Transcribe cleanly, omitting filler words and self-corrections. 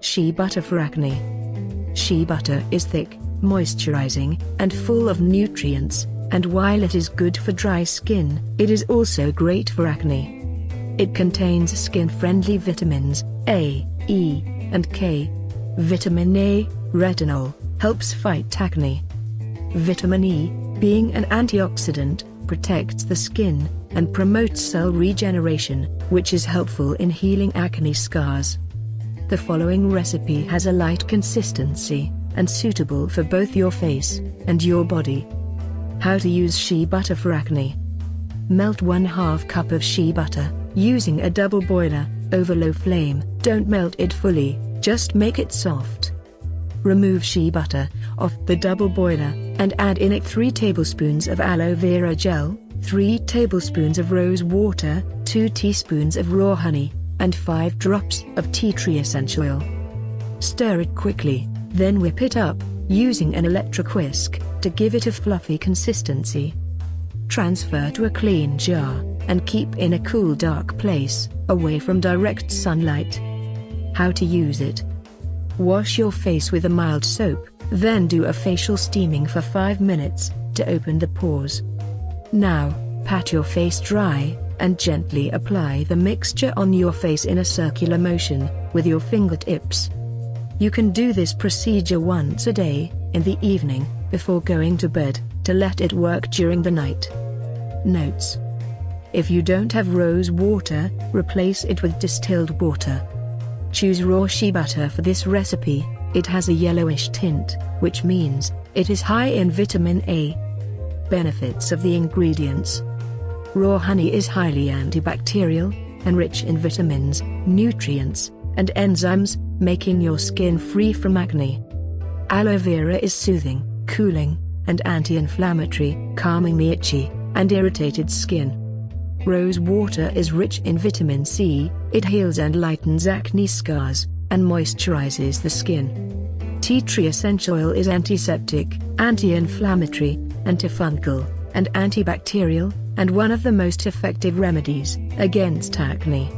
Shea butter for acne. Shea butter is thick, moisturizing, and full of nutrients, and while it is good for dry skin, it is also great for acne. It contains skin-friendly vitamins A, E, and K. Vitamin A, retinol, helps fight acne. Vitamin E, being an antioxidant, protects the skin and promotes cell regeneration, which is helpful in healing acne scars. The following recipe has a light consistency and suitable for both your face and your body. How to use shea butter for acne. Melt 1/2 cup of shea butter, using a double boiler, over low flame. Don't melt it fully, just make it soft. Remove shea butter off the double boiler, and add in it 3 tablespoons of aloe vera gel, 3 tablespoons of rose water, 2 teaspoons of raw honey, and 5 drops of tea tree essential oil. Stir it quickly, then whip it up, using an electric whisk, to give it a fluffy consistency. Transfer to a clean jar, and keep in a cool dark place, away from direct sunlight. How to use it. Wash your face with a mild soap, then do a facial steaming for 5 minutes, to open the pores. Now, pat your face dry, and gently apply the mixture on your face in a circular motion, with your fingertips. You can do this procedure once a day, in the evening, before going to bed, to let it work during the night. Notes: if you don't have rose water, replace it with distilled water. Choose raw shea butter for this recipe. It has a yellowish tint, which means it is high in vitamin A. Benefits of the ingredients. Raw honey is highly antibacterial, and rich in vitamins, nutrients, and enzymes, making your skin free from acne. Aloe vera is soothing, cooling, and anti-inflammatory, calming the itchy and irritated skin. Rose water is rich in vitamin C. It heals and lightens acne scars, and moisturizes the skin. Tea tree essential oil is antiseptic, anti-inflammatory, antifungal, and antibacterial, and one of the most effective remedies against acne.